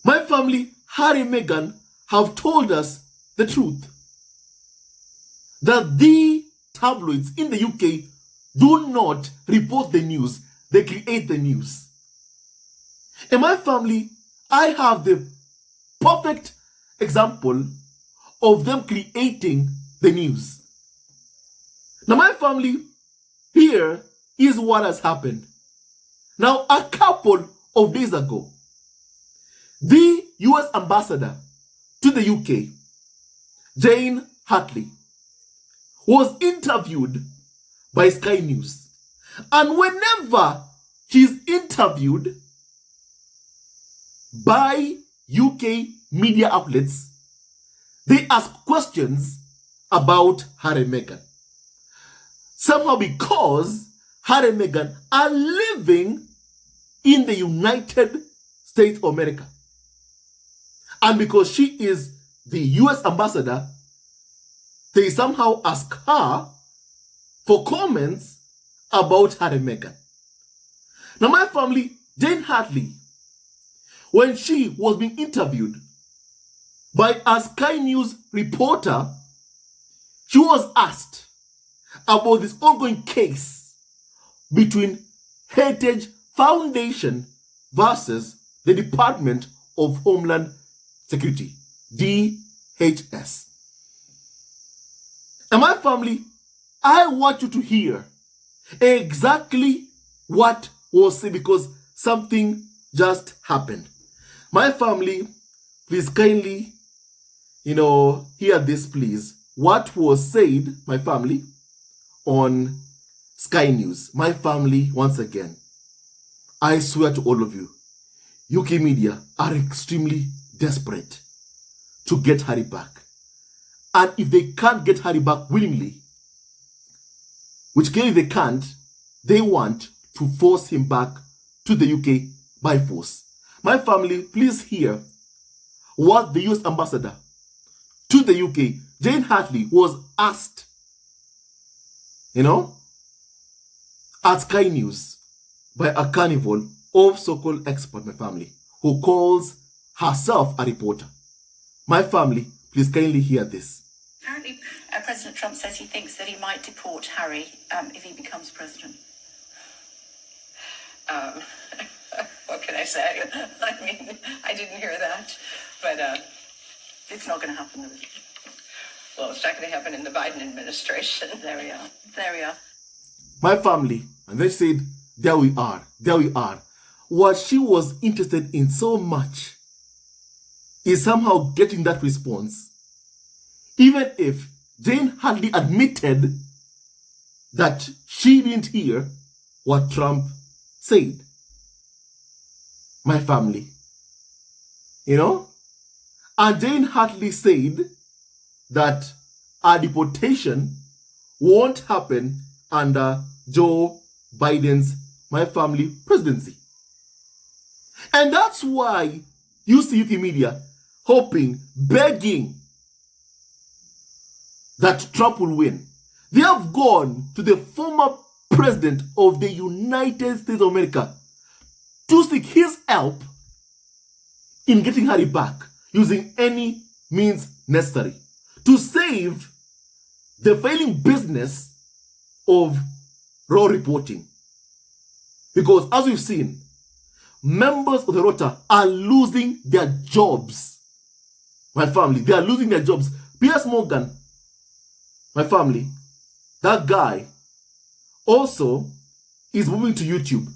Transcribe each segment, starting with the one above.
My family, Harry and Meghan, have told us the truth. That the tabloids in the UK do not report the news, they create the news. In my family, I have the perfect example of them creating the news. Now, my family, here is what has happened. Now, a couple of days ago, the US ambassador to the UK, Jane Hartley, was interviewed by Sky News. And whenever she's interviewed by UK media outlets, they ask questions about Harry and Meghan. Somehow because Harry and Meghan are living in the United States of America. And because she is the US ambassador, they somehow ask her for comments about Harry and Meghan. Now, my family, Jane Hartley, when she was being interviewed by a Sky News reporter, she was asked about this ongoing case between Heritage Foundation versus the Department of Homeland Security, DHS. And my family, I want you to hear exactly what was said because something just happened. My family, please kindly, hear this, please. What was said, my family, on Sky News. My family, once again, I swear to all of you, UK media are extremely desperate to get Harry back. And if they can't get Harry back willingly, which clearly they can't, they want to force him back to the UK by force. My family, please hear what the US ambassador to the UK, Jane Hartley, was asked, at Sky News by a carnival of so-called expert, my family, who calls herself a reporter. My family, please kindly hear this. Apparently, President Trump says he thinks that he might deport Harry if he becomes president. What can I say? I mean, I didn't hear that, but It's not going to happen. well, it's not going to happen in the Biden administration. There we are. There we are. My family, and they said, there we are, there we are. What she was interested in so much is somehow getting that response, even if Jane Hartley admitted that she didn't hear what Trump said. My family, and Jane Hartley said that a deportation won't happen under Joe Biden's, my family, presidency. And that's why you see UK media hoping, begging that Trump will win. They have gone to the former president of the United States of America to seek his help in getting Harry back using any means necessary to save the failing business of raw reporting. Because as we've seen, members of the Rota are losing their jobs. My family, they are losing their jobs. Piers Morgan, my family, that guy also is moving to YouTube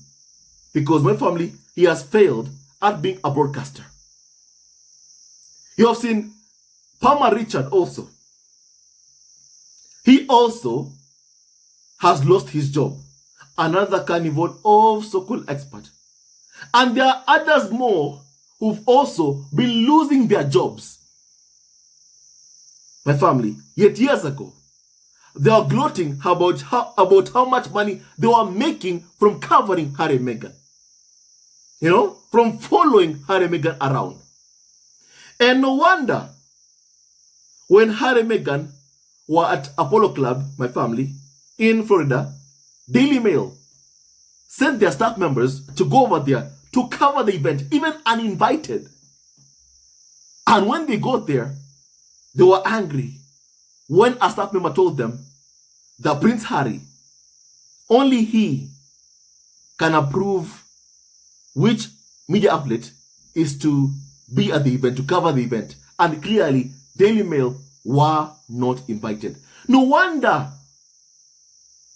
because my family, he has failed at being a broadcaster. You have seen Palmer Richard also. He also has lost his job. Another carnival of so-called expert. And there are others more who've also been losing their jobs. My family, yet years ago, they are gloating about how much money they were making from covering Harry and Meghan. From following Harry and Meghan around. And no wonder when Harry and Meghan were at Apollo Club, my family, in Florida, Daily Mail sent their staff members to go over there to cover the event, even uninvited. And when they got there, they were angry when a staff member told them that Prince Harry, only he can approve which media outlet is to be at the event, to cover the event. And clearly, Daily Mail were not invited. No wonder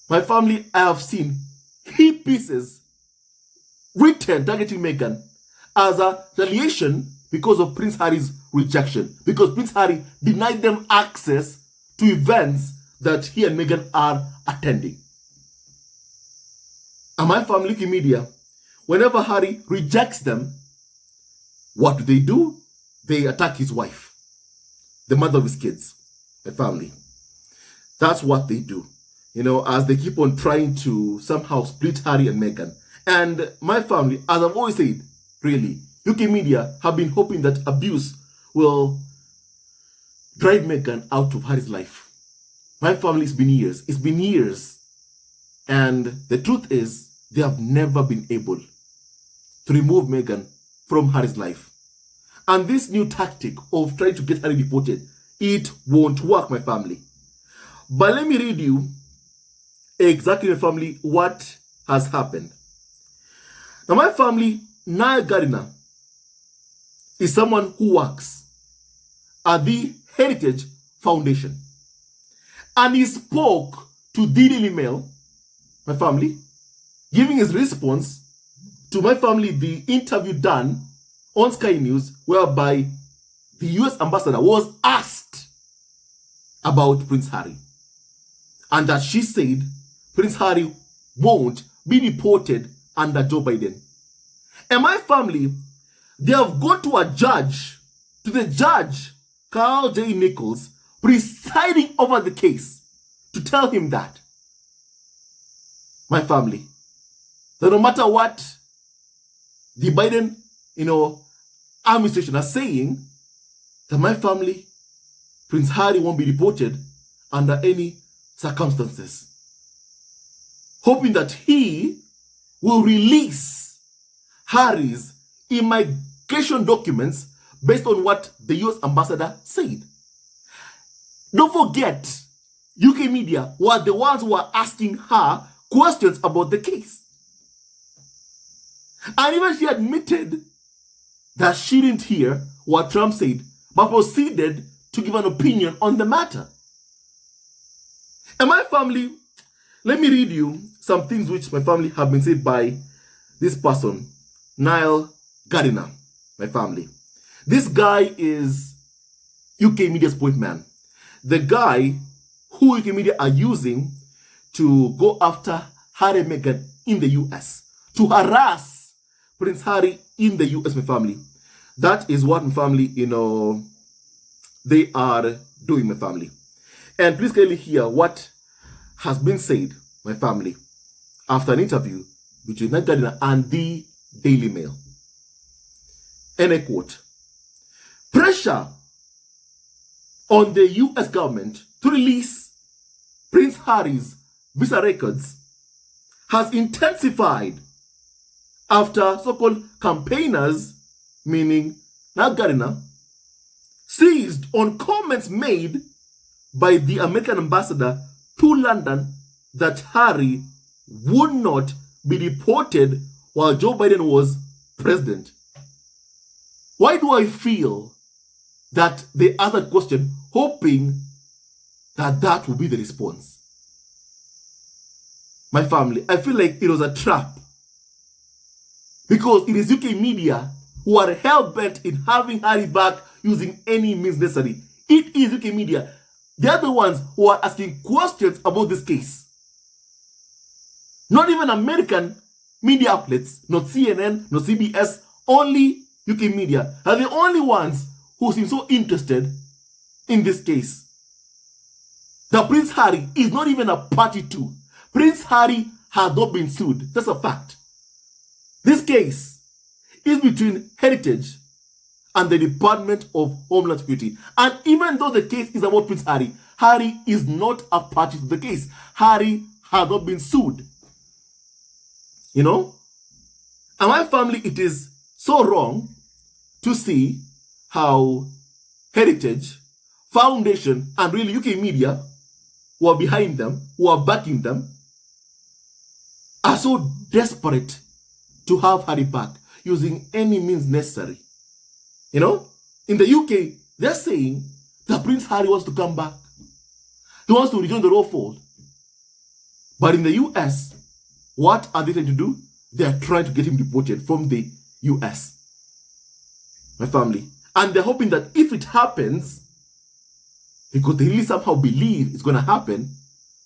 my family, I have seen hit pieces written targeting Meghan as a retaliation because of Prince Harry's rejection, because Prince Harry denied them access to events that he and Meghan are attending. And my family media, whenever Harry rejects them, what do? They attack his wife, the mother of his kids, the family. That's what they do, as they keep on trying to somehow split Harry and Meghan. And my family, as I've always said, really, UK media have been hoping that abuse will drive Meghan out of Harry's life. My family, it's been years. And the truth is, they have never been able to remove Meghan from Harry's life. And this new tactic of trying to get Harry deported, it won't work, my family. But let me read you exactly, my family, what has happened. Now, my family, Niall Gardiner, is someone who works at the Heritage Foundation. And he spoke to the Daily Mail, my family, giving his response to my family, the interview done on Sky News, whereby the US ambassador was asked about Prince Harry. And that she said Prince Harry won't be deported under Joe Biden. And my family, they have gone to the judge, Carl J. Nichols, presiding over the case, to tell him that, my family, that no matter what the Biden, administration are saying, that my family, Prince Harry won't be deported under any circumstances. Hoping that he will release Harry's immigration documents based on what the US ambassador said. Don't forget, UK media were the ones who were asking her questions about the case. And even she admitted that she didn't hear what Trump said, but proceeded to give an opinion on the matter. And my family, let me read you some things which my family have been said by this person, Niall Gardiner, my family. This guy is UK media's point man. The guy who UK media are using to go after Harry and Meghan in the US, to harass Prince Harry in the US, my family. That is what my family, they are doing, my family. And please kindly hear what has been said, my family, after an interview between Niall Gardiner and the Daily Mail. And I quote, "Pressure on the US government to release Prince Harry's visa records has intensified after so-called campaigners, meaning Niall Gardiner, seized on comments made by the American ambassador to London that Harry would not be deported while Joe Biden was president." Why do I feel that they asked that question hoping that that will be the response? My family, I feel like it was a trap, because it is UK media who are hell-bent in having Harry back using any means necessary. It is UK media. They are the ones who are asking questions about this case. Not even American media outlets, not CNN, not CBS, only UK media are the only ones who seem so interested in this case. That Prince Harry is not even a party to. Prince Harry has not been sued. That's a fact. This case is between Heritage and the Department of Homeland Security. And even though the case is about Prince Harry, Harry is not a party to the case. Harry has not been sued. And my family, it is so wrong to see how Heritage Foundation and really UK media who are behind them, who are backing them, are so desperate to have Harry back using any means necessary. You know, in the UK, they're saying that Prince Harry wants to come back. He wants to rejoin the royal fold. But in the US, what are they trying to do? They are trying to get him deported from the US. My family. And they're hoping that if it happens, because they really somehow believe it's going to happen,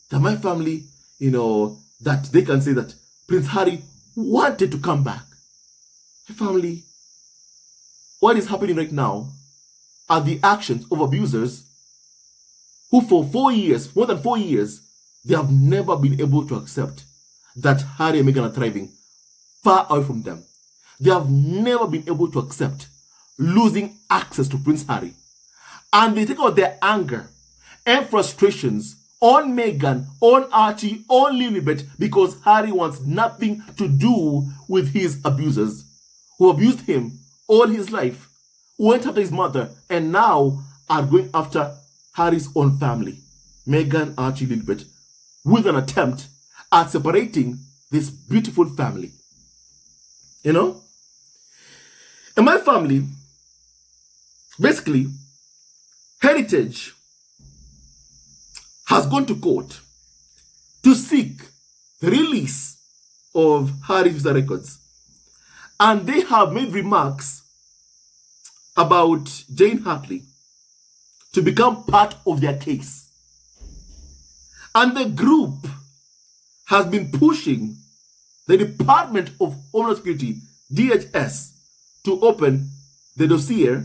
that my family, that they can say that Prince Harry wanted to come back. My family, what is happening right now are the actions of abusers who for 4 years, more than 4 years, they have never been able to accept that Harry and Meghan are thriving far away from them. They have never been able to accept losing access to Prince Harry. And they take out their anger and frustrations on Meghan, on Archie, on Lilibet, because Harry wants nothing to do with his abusers who abused him all his life, went after his mother, and now are going after Harry's own family, Meghan, Archie, Lilibet, with an attempt at separating this beautiful family. And my family, basically, Heritage has gone to court to seek the release of Harry's visa records. And they have made remarks about Jane Hartley to become part of their case. And the group has been pushing the Department of Homeland Security, DHS, to open the dossier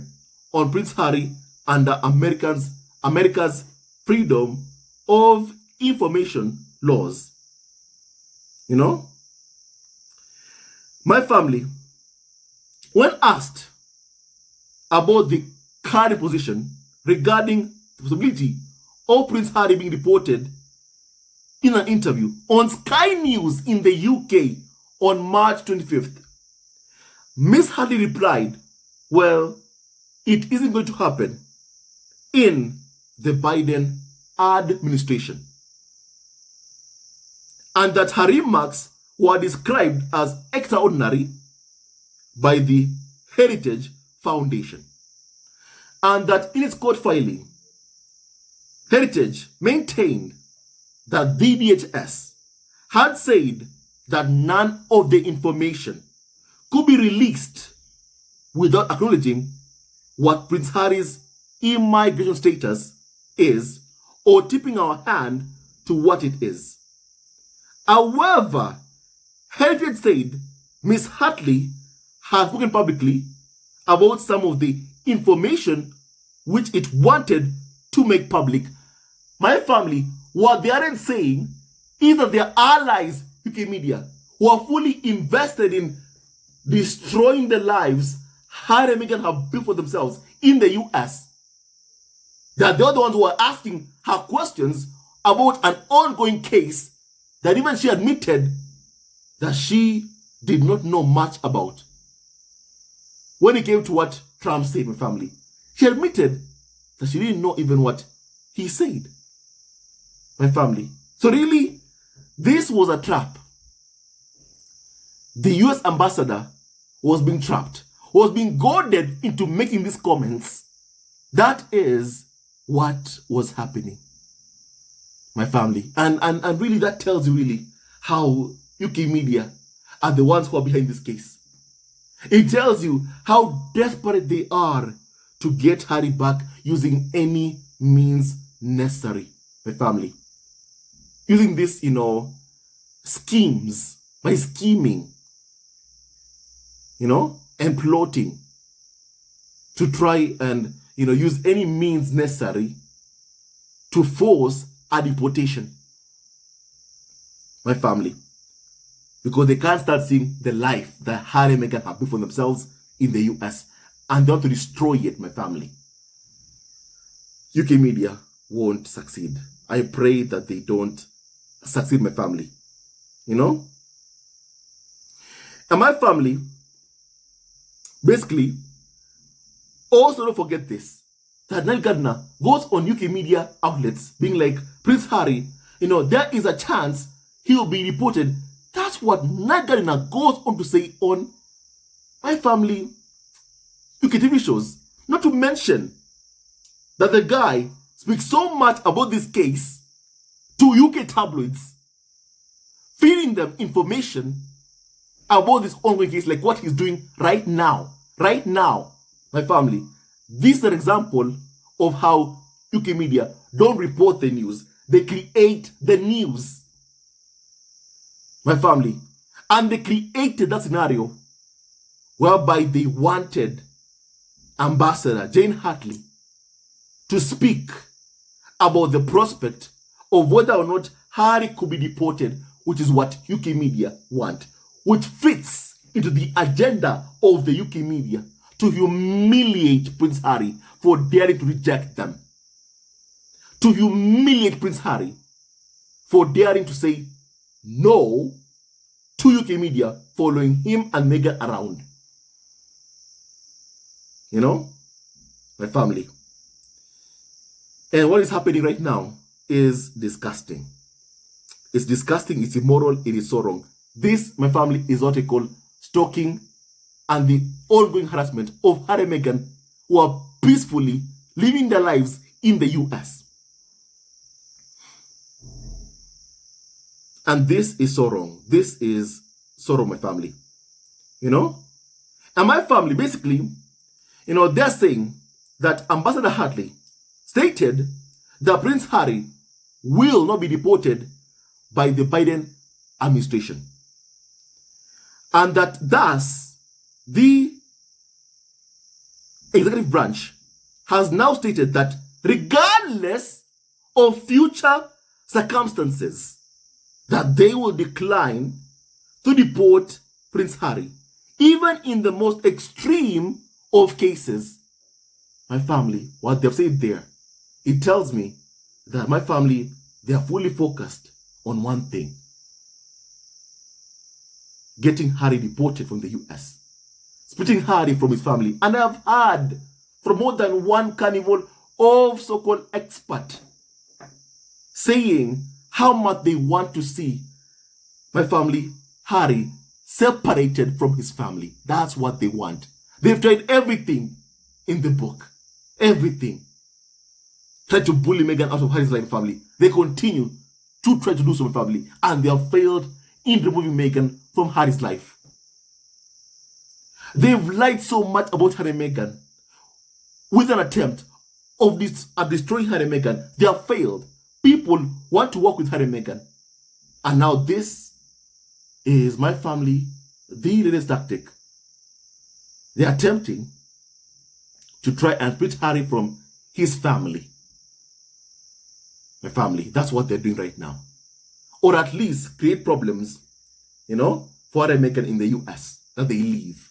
on Prince Harry under America's Freedom of Information laws. My family, when asked about the current position regarding the possibility of Prince Harry being deported in an interview on Sky News in the UK on March 25th, Miss Hartley replied, well, it isn't going to happen in the Biden administration. And that her remarks were described as extraordinary by the Heritage Foundation. And that in its court filing, Heritage maintained that the DHS had said that none of the information could be released without acknowledging what Prince Harry's immigration status is or tipping our hand to what it is. However, Heritage said Miss Hartley has spoken publicly about some of the information which it wanted to make public. My family, what they aren't saying is that their allies, UK media, who are fully invested in destroying the lives Harry and Meghan have built for themselves in the US, that they're the ones who are asking her questions about an ongoing case that even she admitted that she did not know much about. When it came to what Trump said, my family, she admitted that she didn't know even what he said. My family. So really, this was a trap. The US ambassador was being trapped, was being goaded into making these comments. That is what was happening, my family. And really that tells you really how UK media are the ones who are behind this case. It tells you how desperate they are to get Harry back using any means necessary, my family. Using this, schemes, by scheming, and plotting to try and, use any means necessary to force a deportation, my family. Because they can't start seeing the life that Harry and Meghan have built for themselves in the US, and they want to destroy it, my family. UK media won't succeed. I pray that they don't succeed, my family. And my family, basically, also don't forget this. that Nile Gardner goes on UK media outlets being like, Prince Harry, there is a chance he will be reported. That's what Nile Gardner goes on to say on My Family UK TV shows. Not to mention that the guy speaks so much about this case to UK tabloids, feeding them information about this ongoing case, like what he's doing right now. Right now, My Family. This is an example of how UK media don't report the news. They create the news. My Family. And they created that scenario whereby they wanted Ambassador Jane Hartley to speak about the prospect of whether or not Harry could be deported, which is what UK media want, which fits into the agenda of the UK media to humiliate Prince Harry for daring to reject them. To humiliate Prince Harry for daring to say no to UK media following him and Meghan around. My Family. And what is happening right now is disgusting. It's disgusting, it's immoral, it is so wrong. This, My Family, is what I call stalking and the ongoing harassment of Harry and Meghan, who are peacefully living their lives in the US. And this is so wrong. This is so wrong, My Family. And My Family, basically, they're saying that Ambassador Hartley stated that Prince Harry will not be deported by the Biden administration. And that thus, the executive branch has now stated that regardless of future circumstances, that they will decline to deport Prince Harry, even in the most extreme of cases. My Family, what they've said there, it tells me that My Family, they are fully focused on one thing: getting Harry deported from the US, splitting Harry from his family. And I've heard from more than one carnival of so-called expert saying how much they want to see My Family, Harry, separated from his family. That's what they want. They've tried everything in the book. Everything. Tried to bully Meghan out of Harry's life family. They continue to try to do so, My Family, and they have failed in removing Meghan from Harry's life. They've lied so much about Harry and Meghan with an attempt of destroying Harry and Meghan. They have failed. People want to work with Harry and Meghan. And now this is My Family, the latest tactic. They are attempting to try and split Harry from his family. My Family, that's what they're doing right now. Or at least create problems, for Harry and Meghan in the US, that they leave.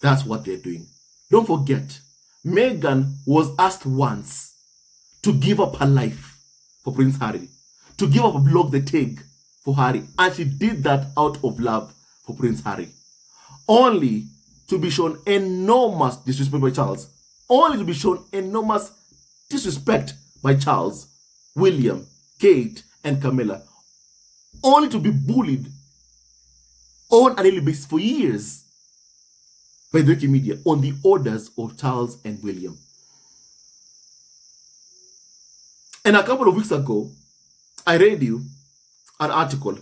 That's what they're doing. Don't forget, Meghan was asked once to give up her life for Prince Harry, to give up a blog The Take for Harry, and she did that out of love for Prince Harry, only to be shown enormous disrespect by Charles, only to be shown enormous disrespect by Charles, William, Kate, and Camilla, only to be bullied on a daily basis for years by the UK media on the orders of Charles and William. And a couple of weeks ago, I read you an article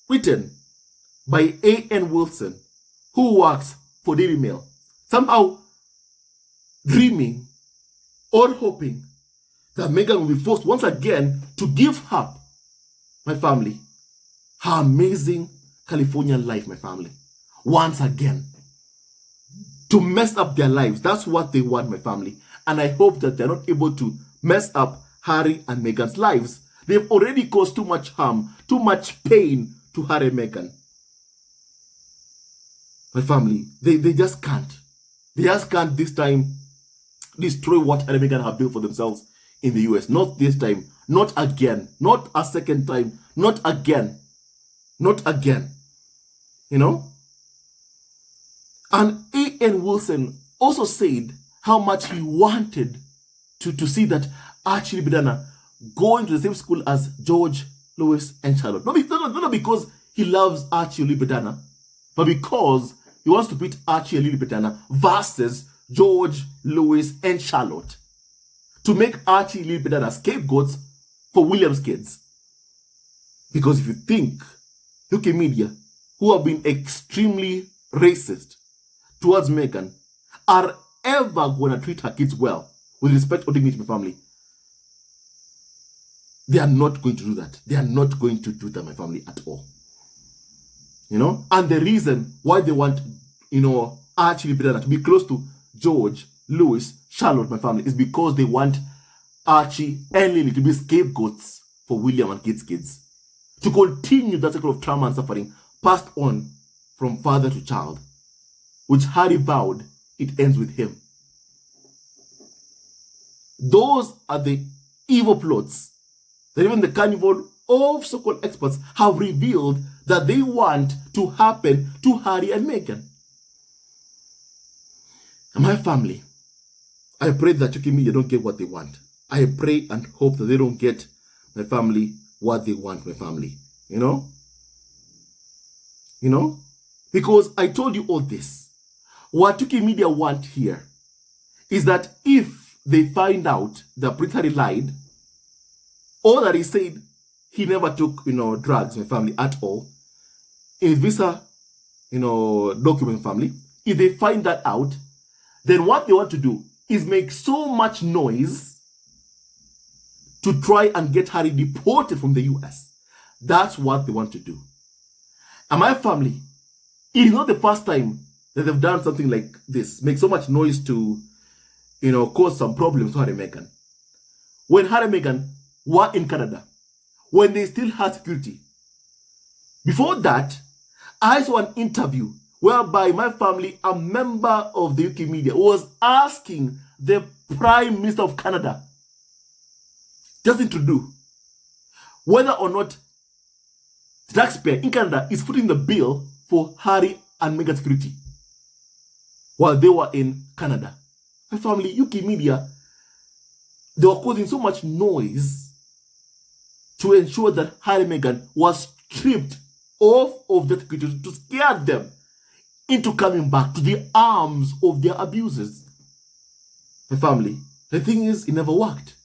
written by A.N. Wilson, who works for Daily Mail, somehow dreaming or hoping that Meghan will be forced once again to give up, My Family, her amazing Californian life, My Family, once again, to mess up their lives. That's what they want, My Family. And I hope that they're not able to mess up Harry and Meghan's lives. They've already caused too much harm, too much pain to Harry and Meghan. My Family, they just can't. They just can't this time destroy what Harry and Meghan have built for themselves in the US. Not this time. Not again. Not a second time. Not again. Not again. And A.N. Wilson also said how much he wanted to see that Archie Libidana going to the same school as George, Louis, and Charlotte. Not because he loves Archie Libidana, but because he wants to put Archie Libidana versus George, Louis, and Charlotte to make Archie Libidana scapegoats for William's kids. Because if you think UK media, who have been extremely racist towards Meghan, are ever going to treat her kids well, with respect or dignity to my family, they are not going to do that. They are not going to do that, my family, at all. You know? And the reason why they want, Archie Libidana to be close to George, Louis, Charlotte, my family, is because they want Archie and Lily to be scapegoats for William and kids. To continue that cycle of trauma and suffering passed on from father to child, which Harry vowed it ends with him. Those are the evil plots that even the carnival of so-called experts have revealed that they want to happen to Harry and Meghan. And my family, I pray that UK media don't get what they want. I pray and hope that they don't get, my family, what they want, my family. You know? Because I told you all this. What UK media want here is that if they find out that Prince Harry lied, or that he said he never took, drugs, my family, at all, in his visa, document, family, if they find that out, then what they want to do is make so much noise to try and get Harry deported from the US. That's what they want to do. And my family, it is not the first time that they've done something like this, make so much noise to, cause some problems to Harry and Meghan. When Harry and Meghan were in Canada, when they still had security. Before that, I saw an interview whereby my family, a member of the UK media, was asking the Prime Minister of Canada, just to do, whether or not the taxpayer in Canada is footing the bill for Harry and Meghan's security while they were in Canada. My family, UK media, they were causing so much noise to ensure that Harry and Meghan was stripped off of the security to scare them into coming back to the arms of their abusers. My family, the thing is, it never worked.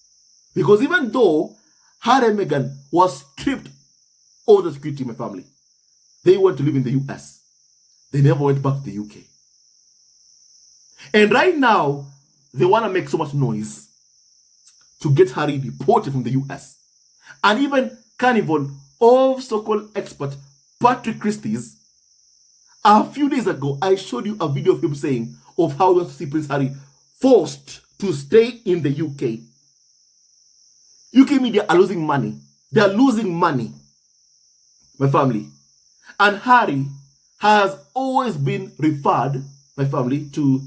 Because even though Harry and Meghan was stripped of the security, my family, they went to live in the US. They never went back to the UK. And right now, they want to make so much noise to get Harry deported from the US. And even Carnival of so-called expert Patrick Christie's, a few days ago, I showed you a video of him saying of how he wants to see Prince Harry forced to stay in the UK. UK media are losing money. They are losing money, my family. And Harry has always been referred, my family, to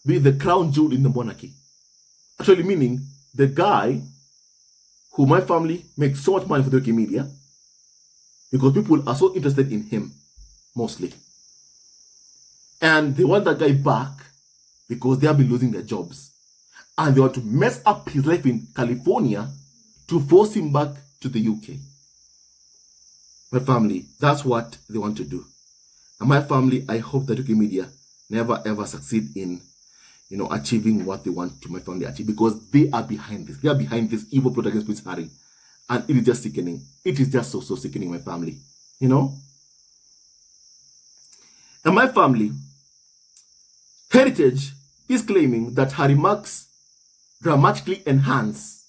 be the crown jewel in the monarchy. Actually meaning the guy who my family makes so much money for the UK media because people are so interested in him, mostly. And they want that guy back because they have been losing their jobs. And they want to mess up his life in California to force him back to the UK. My family, that's what they want to do. And my family, I hope that UK media never ever succeed in, achieving what they want to my family achieve, because they are behind this. They are behind this evil plot against Prince Harry. And it is just sickening. It is just so sickening, my family. And my family, Heritage is claiming that Harry Marks dramatically enhance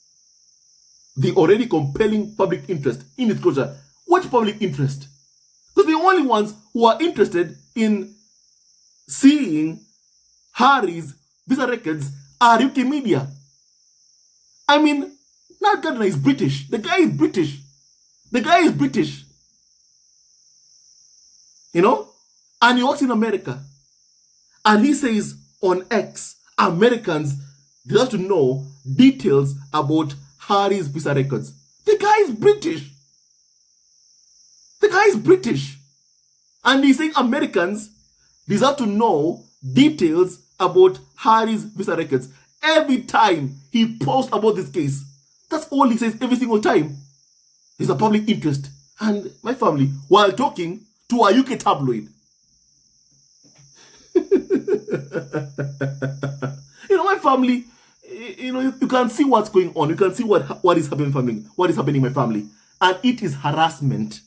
the already compelling public interest in its closure. What public interest? Because the only ones who are interested in seeing Harry's visa records are UK media. I mean, Nat Gardner is British. The guy is British. And he works in America. And he says on X, Americans deserve to know details about Harry's visa records. The guy is British. And he's saying Americans deserve to know details about Harry's visa records. every time he posts about this case. That's all he says every single time. It's a public interest. And my family, while talking to a UK tabloid, my family, you can see what's going on. You can see what is happening, what is happening in my family. And it is harassment.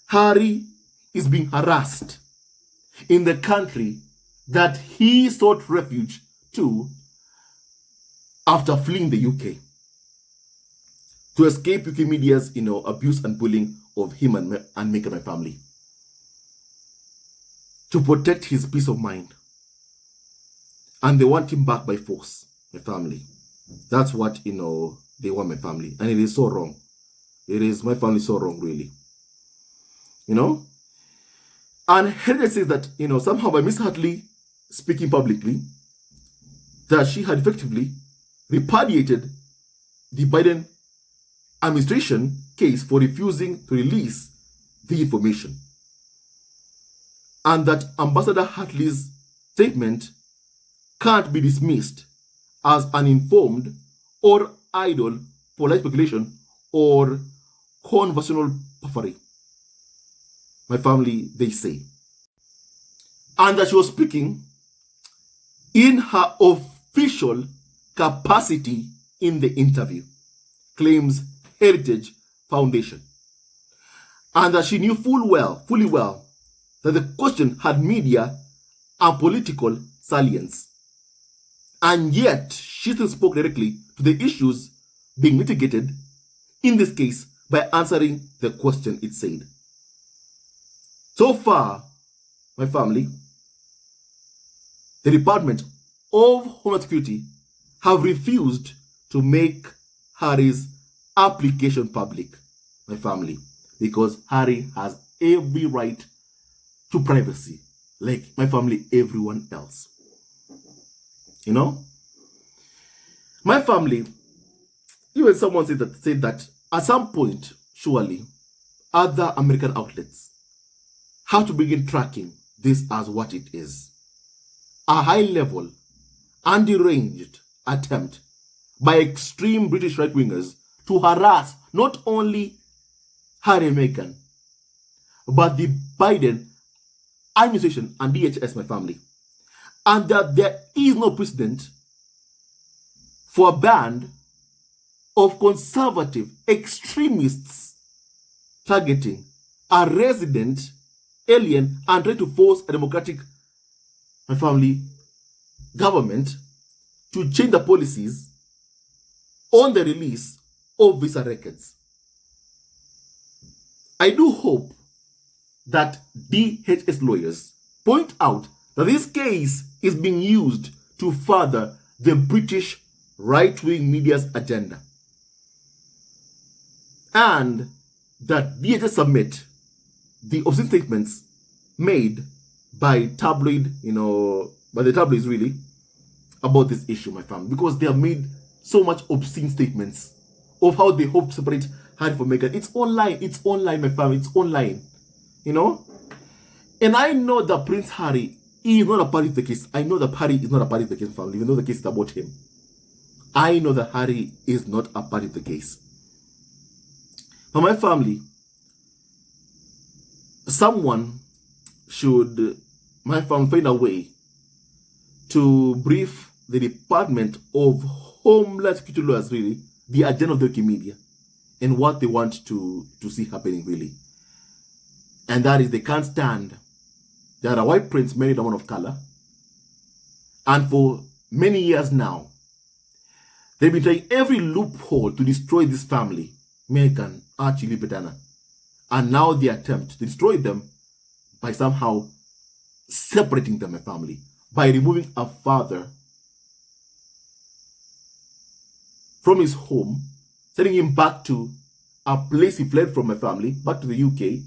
Harry is being harassed in the country that he sought refuge to after fleeing the UK to escape UK media's abuse and bullying of him and Meghan, my family, to protect his peace of mind. And they want him back by force, my family. That's what they want, my family, and it is so wrong. It is, my family, so wrong, really. And Heritage says that somehow by Miss Hartley speaking publicly, that she had effectively repudiated the Biden administration case for refusing to release the information, and that Ambassador Hartley's statement can't be dismissed as uninformed or idle polite speculation or conversational puffery. My family, they say. And that she was speaking in her official capacity in the interview, claims Heritage Foundation. And that she knew fully well, that the question had media and political salience. And yet, she still spoke directly to the issues being litigated in this case by answering the question it said. So far, my family, the Department of Homeland Security have refused to make Harry's application public, my family, because Harry has every right to privacy, like my family, everyone else. My family, even someone said that at some point, surely, other American outlets have to begin tracking this as what it is. A high-level and deranged attempt by extreme British right-wingers to harass not only Harry and Meghan, but the Biden administration and DHS, my family. And that there is no precedent for a band of conservative extremists targeting a resident alien and trying to force a democratic, my family, government to change the policies on the release of visa records. I do hope that DHS lawyers point out that this case is being used to further the British right-wing media's agenda, and that DHS submit the obscene statements made by the tabloids really, about this issue, my family, because they have made so much obscene statements of how they hope to separate Harry from Meghan. It's online, my family, it's online, And I know that Prince Harry is not a party to the case. I know that Harry is not a party to the case, family, even though the case is about him. I know that Harry is not a party to the case. But my family, someone should, my family, find a way to brief the Department of Homeland Security lawyers, really, the agenda of the Wikimedia and what they want to see happening, really. And that is, they can't stand that a white prince married a woman of color. And for many years now, they've been trying every loophole to destroy this family, Meghan, Archie, Libetana. And now they attempt to destroy them by somehow separating them, my family, by removing a father from his home, sending him back to a place he fled from, my family, back to the UK,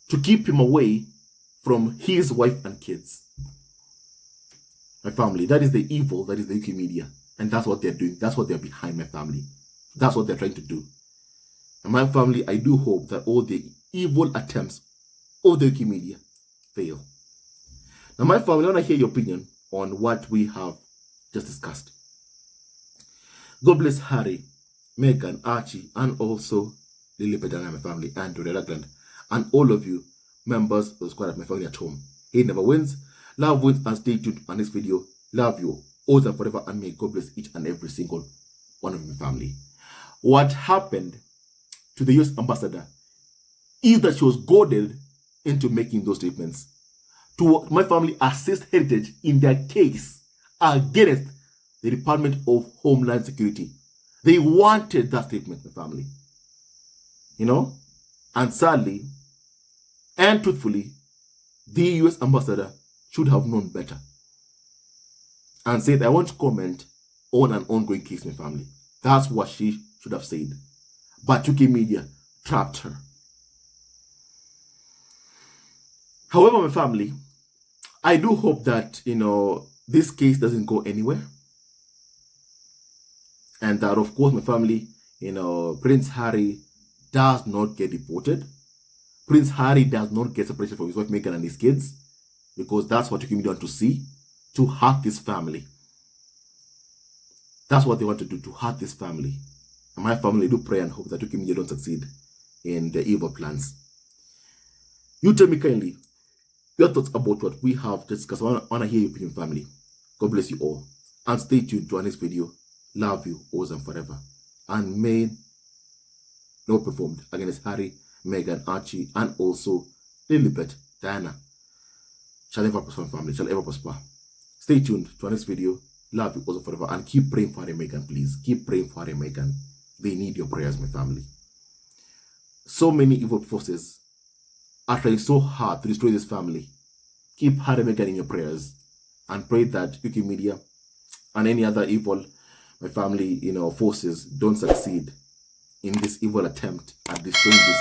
to keep him away from his wife and kids. My family, that is the evil, that is the UK media. And that's what they're doing. That's what they're behind, my family. That's what they're trying to do. And my family, I do hope that all the evil attempts of the UK media fail. Now, my family, I want to hear your opinion on what we have just discussed. God bless Harry, Meghan, Archie, and also Lilibet and my family, and Dore Ragland, and all of you members of the squad of my family at home. He never wins. Love wins, and stay tuned on this video. Love you, always and forever, and may God bless each and every single one of my family. What happened to the US ambassador is that she was goaded into making those statements to my family assist Heritage in their case against the Department of Homeland Security. They wanted that statement, my family. And sadly and truthfully, the US ambassador should have known better and said, I want to comment on an ongoing case, my family. That's what she should have said. But UK media trapped her. However, my family, I do hope that, this case doesn't go anywhere. And that, of course, my family, Prince Harry does not get deported. Prince Harry does not get separation from his wife Meghan and his kids, because that's what you want to see, to hurt this family. That's what they want to do, to hurt this family. And my family do pray and hope that Media don't succeed in their evil plans. You tell me kindly your thoughts about what we have discussed. I want to hear your opinion, family. God bless you all. And stay tuned to our next video. Love you always and forever. And may no performed against Harry, Meghan, Archie, and also Lilibet, Diana. Shall ever prosper, family. Shall ever prosper. Stay tuned to our next video. Love you also forever. And keep praying for Harry and Meghan, please. Keep praying for Harry and Meghan. They need your prayers, my family. So many evil forces are trying so hard to destroy this family. Keep Harry and Meghan in your prayers. And pray that UK media and any other evil, my family, forces don't succeed in this evil attempt at destroying this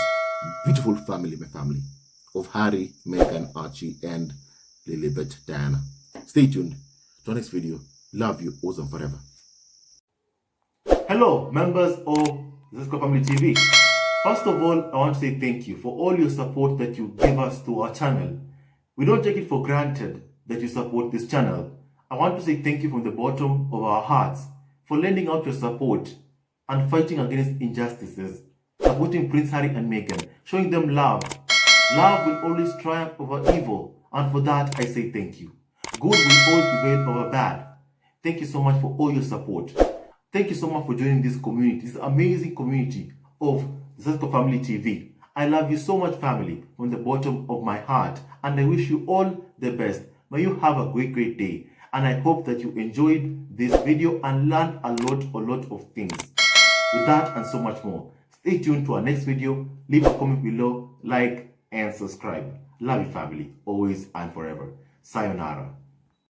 beautiful family, my family, of Harry, Meghan, Archie, and Lilibet, Diana. Stay tuned to our next video. Love you, always and forever. Hello, members of Escalates Family TV. First of all, I want to say thank you for all your support that you give us to our channel. We don't take it for granted that you support this channel. I want to say thank you from the bottom of our hearts for lending out your support and fighting against injustices, supporting Prince Harry and Meghan, showing them love. Love will always triumph over evil, and for that I say thank you. Good will always prevail over bad. Thank you so much for all your support. Thank you so much for joining this community, this amazing community of Escalates Family TV. I love you so much, family, from the bottom of my heart, and I wish you all the best. May you have a great day, and I hope that you enjoyed this video and learned a lot of things. With that and so much more, stay tuned to our next video. Leave a comment below, like, and subscribe. Love you, family, always and forever. Sayonara.